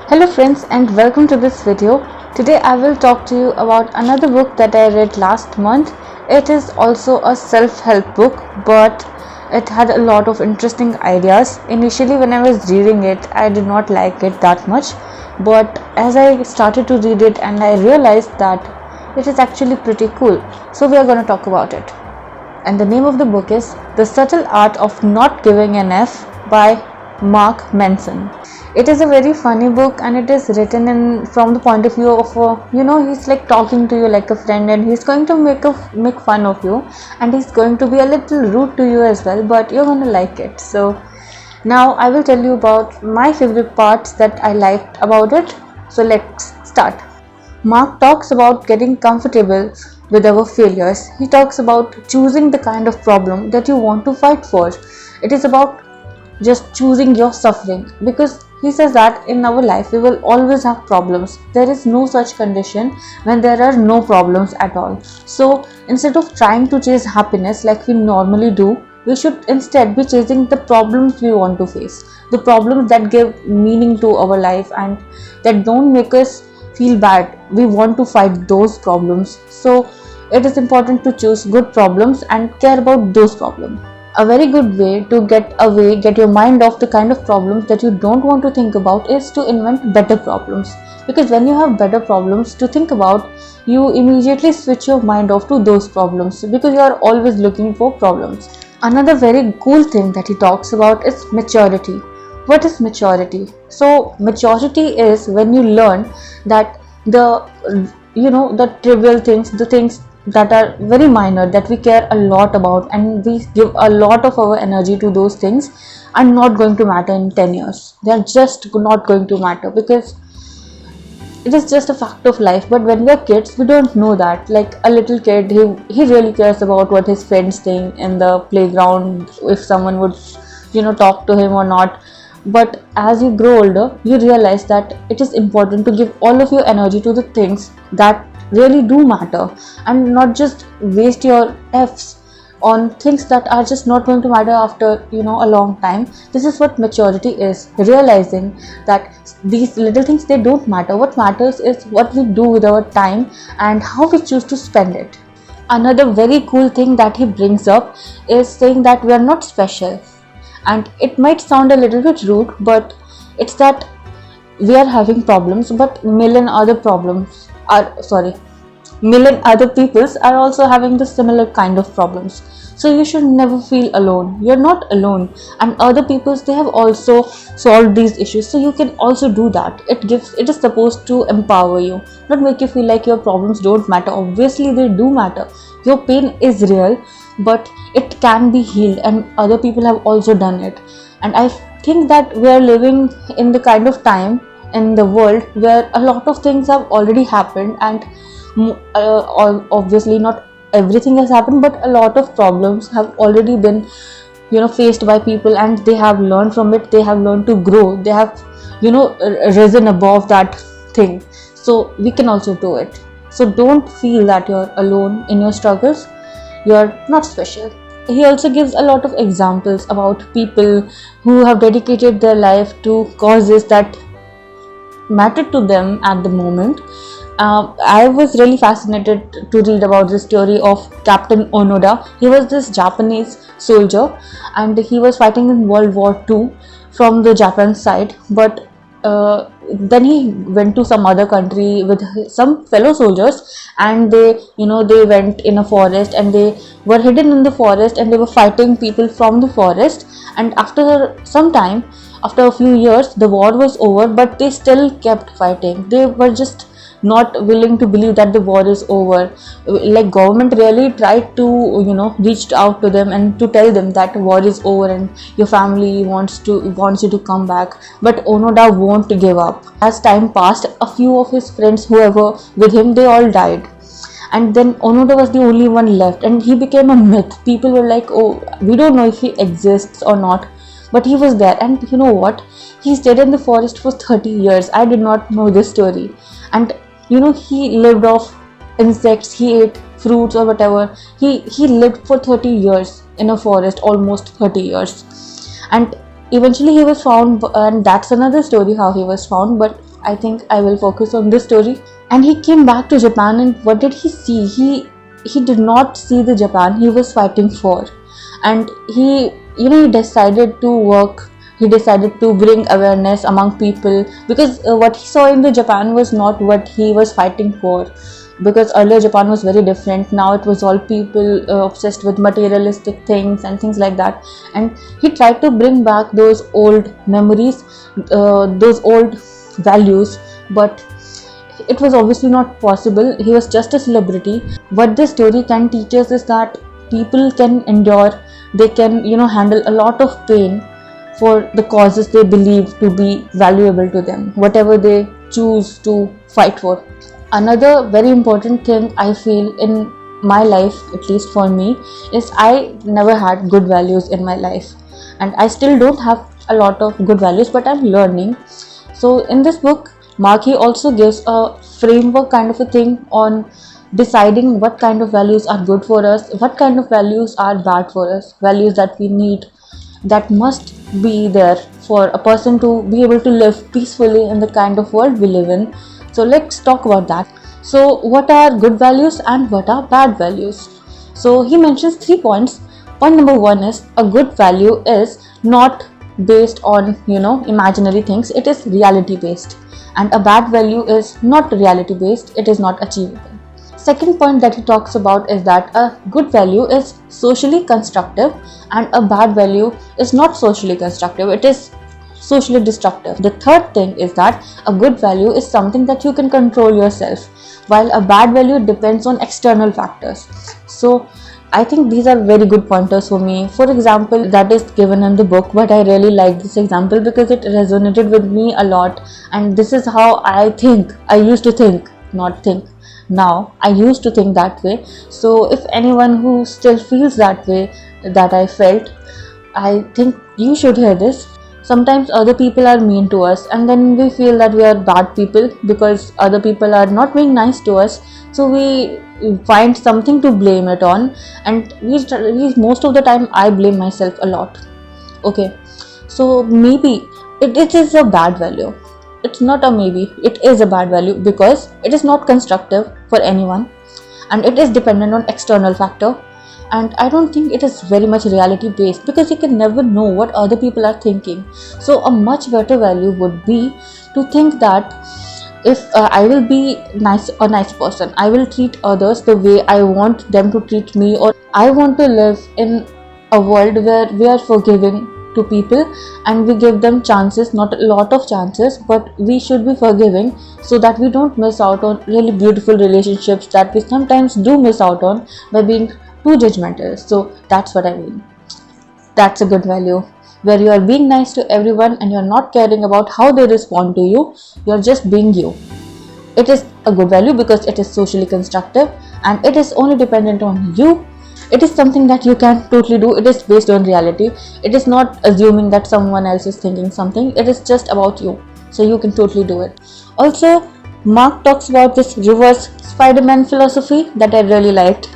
Hello friends and welcome to this video. Today I will talk to you about another book that I read last month. It is also a self-help book, but it had a lot of interesting ideas. Initially when I was reading it, I did not like it that much, but as I started to read it and I realized that it is actually pretty cool. So we are going to talk about it. And the name of the book is The Subtle Art of Not Giving an F by Mark Manson. It is a very funny book and it is written in from the point of view of he's like talking to you like a friend, and he's going to make fun of you, and he's going to be a little rude to you as well, but you're going to like it. So now I will tell you about my favorite parts that I liked about it. So let's start. Mark talks about getting comfortable with our failures. He talks about choosing the kind of problem that you want to fight for. It is about just choosing your suffering, because he says that in our life we will always have problems. There is no such condition when there are no problems at all. So instead of trying to chase happiness like we normally do, we should instead be chasing the problems we want to face, the problems that give meaning to our life and that don't make us feel bad. We want to fight those problems. So it is important to choose good problems and care about those problems. A very good way to get your mind off the kind of problems that you don't want to think about is to invent better problems. Because when you have better problems to think about, you immediately switch your mind off to those problems, because you are always looking for problems. Another very cool thing that he talks about is maturity. What is maturity? So maturity is when you learn that the trivial things, the things that are very minor, that we care a lot about and we give a lot of our energy to, those things are not going to matter in 10 years. They are just not going to matter, because it is just a fact of life. But when we are kids, we don't know that. Like a little kid, he really cares about what his friends think in the playground, if someone would talk to him or not. But as you grow older, you realize that it is important to give all of your energy to the things that really do matter, and not just waste your F's on things that are just not going to matter after a long time. This is what maturity is, realizing that these little things, they don't matter. What matters is what we do with our time and how we choose to spend it. Another very cool thing that he brings up is saying that we are not special. And it might sound a little bit rude, but it's that we are having problems, but million other peoples are also having the similar kind of problems. So you should never feel alone. You're not alone, and other peoples, they have also solved these issues, so you can also do that. It is supposed to empower you, not make you feel like your problems don't matter. Obviously they do matter. Your pain is real, but it can be healed, and other people have also done it. And I think that we are living in the kind of time in the world where a lot of things have already happened, and obviously not everything has happened, but a lot of problems have already been faced by people, and they have learned from it. They have learned to grow. They have risen above that thing. So we can also do it. So don't feel that you're alone in your struggles. You're not special. He also gives a lot of examples about people who have dedicated their life to causes that matter to them at the moment. I was really fascinated to read about the story of Captain Onoda. He was this Japanese soldier, and he was fighting in World War II from the Japan side. But then he went to some other country with some fellow soldiers, and they went in a forest, and they were hidden in the forest, and they were fighting people from the forest. And after some time, after a few years, the war was over, but they still kept fighting. They were just not willing to believe that the war is over. Like government really tried to reached out to them and to tell them that war is over and your family wants you to come back. But Onoda won't give up. As time passed, a few of his friends, whoever with him, they all died. And then Onoda was the only one left, and he became a myth. People were like, oh, we don't know if he exists or not, but he was there. And you know what? He stayed in the forest for 30 years. I did not know this story. And he lived off insects, he ate fruits or whatever. He lived for 30 years in a forest, almost 30 years. And eventually he was found, and that's another story how he was found, but I think I will focus on this story. And he came back to Japan, and what did he see? He did not see the Japan he was fighting for. And he decided to work. He decided to bring awareness among people, because what he saw in the Japan was not what he was fighting for. Because earlier Japan was very different. Now it was all people obsessed with materialistic things and things like that. And he tried to bring back those old memories, those old values, but it was obviously not possible. He was just a celebrity. What this story can teach us is that people can endure, they can handle a lot of pain for the causes they believe to be valuable to them, whatever they choose to fight for. Another very important thing I feel in my life, at least for me, is I never had good values in my life, and I still don't have a lot of good values, but I'm learning. So in this book, Mark also gives a framework kind of a thing on deciding what kind of values are good for us, what kind of values are bad for us, values that we need, that must be there for a person to be able to live peacefully in the kind of world we live in. So let's talk about that. So what are good values and what are bad values? So he mentions 3 points. Point number 1 is a good value is not based on imaginary things, it is reality based. And a bad value is not reality based, it is not achievable. Second point that he talks about is that a good value is socially constructive and a bad value is not socially constructive, it is socially destructive. The third thing is that a good value is something that you can control yourself, while a bad value depends on external factors. So I think these are very good pointers for me. For example, that is given in the book, but I really like this example because it resonated with me a lot, and this is how I think. I used to think, not think. Now I used to think that way. So if anyone who still feels that way that I felt, I think you should hear this. Sometimes other people are mean to us, and then we feel that we are bad people because other people are not being nice to us. So we find something to blame it on, and we most of the time I blame myself a lot. Okay, so maybe it is a bad value. It's not a maybe, it is a bad value because it is not constructive for anyone, and it is dependent on external factor. And I don't think it is very much reality based, because you can never know what other people are thinking. So a much better value would be to think that if I will be a nice person, I will treat others the way I want them to treat me, or I want to live in a world where we are forgiving to people and we give them chances, not a lot of chances, but we should be forgiving so that we don't miss out on really beautiful relationships that we sometimes do miss out on by being too judgmental. So that's what I mean. That's a good value, where you are being nice to everyone and you're not caring about how they respond to you, you're just being you. It is a good value because it is socially constructive and it is only dependent on you. It is something that you can totally do. It is based on reality. It is not assuming that someone else is thinking something. It is just about you. So you can totally do it. Also, Mark talks about this reverse Spider-Man philosophy that I really liked.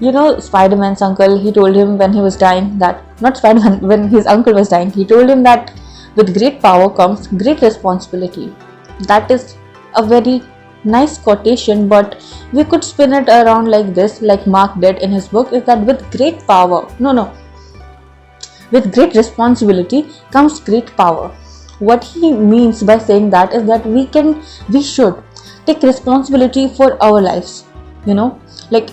You know, Spider-Man's uncle, he told him when he was dying that, not Spider-Man, when his uncle was dying, he told him that with great power comes great responsibility. That is a very nice quotation, but we could spin it around like this, like Mark did in his book, is that with great power, with great responsibility comes great power. What he means by saying that is that we should take responsibility for our lives, like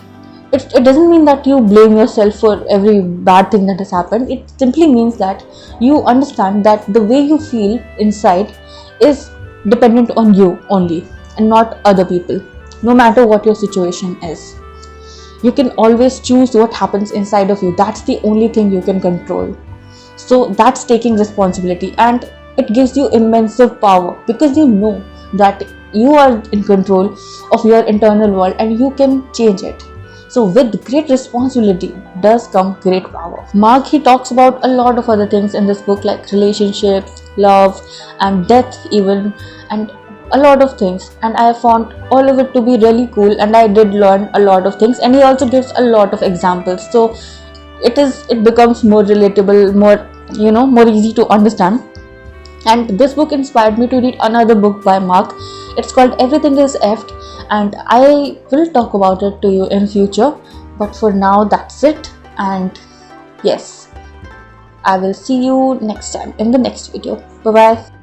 it doesn't mean that you blame yourself for every bad thing that has happened. It simply means that you understand that the way you feel inside is dependent on you only and not other people, no matter what your situation is. You can always choose what happens inside of you. That's the only thing you can control. So that's taking responsibility, and it gives you immense power because you know that you are in control of your internal world and you can change it. So with great responsibility does come great power. Mark, he talks about a lot of other things in this book, like relationships, love, and death even, and a lot of things, and I found all of it to be really cool, and I did learn a lot of things. And he also gives a lot of examples, so it becomes more relatable, more more easy to understand. And this book inspired me to read another book by Mark. It's called Everything is Effed, and I will talk about it to you in future. But for now, that's it. And yes, I will see you next time in the next video. Bye bye.